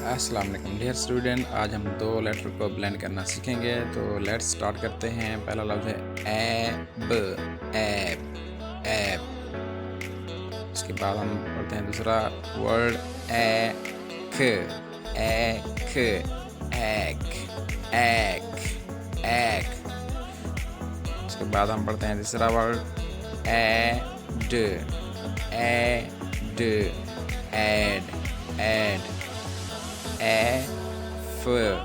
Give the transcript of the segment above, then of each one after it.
अस्सलाम वालेकुम dear student, आज हम दो लेटर को ब्लेंड करना सीखेंगे। तो लेट्स स्टार्ट करते हैं। पहला लफ्ज़ है एब, एब, एब। उसके बाद हम पढ़ते हैं दूसरा वर्ड एक, एक, एक, एक, एक। उसके बाद हम पढ़ते हैं तीसरा word ed, ed, ed, ed. F, F,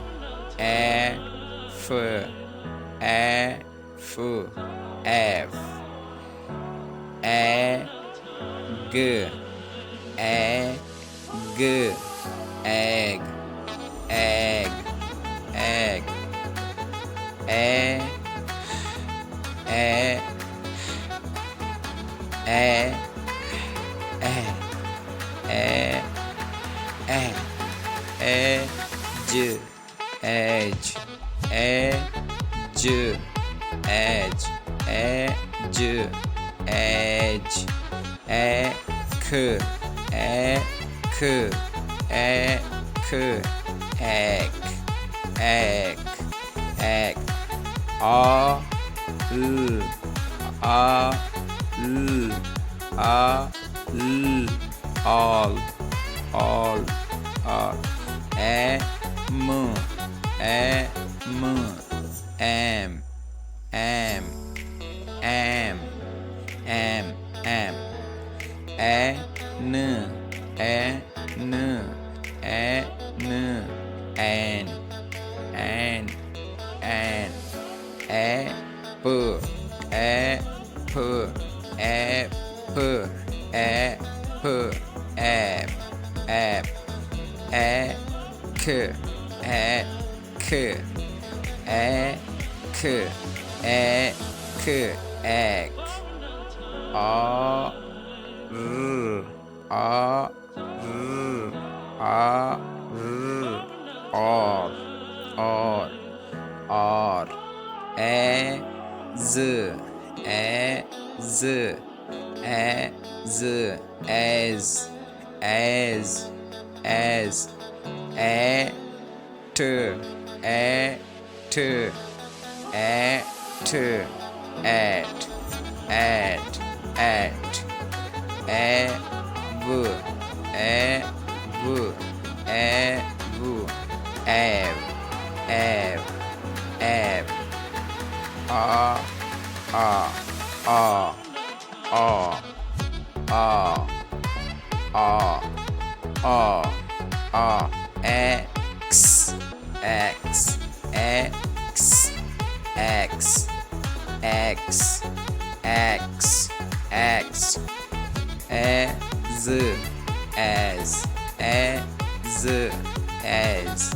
F, F, egg, egg, egg, egg, egg, edge, edge, edge, edge, edge, edge, ek, ek, ek, ek, ek, ek, all, all, all, all, all. M, M, M, M, M, M, M, N, N, N, N, N, N, P, P, K, K, K, K, egg, R, R, R, R, R, R, Z, Z, Z, as, t, t, at, ev, ev, ev, ev, ev, a, X, X, X, X, X, X, X, as, as, as, as,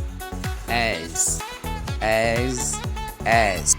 as, as, as.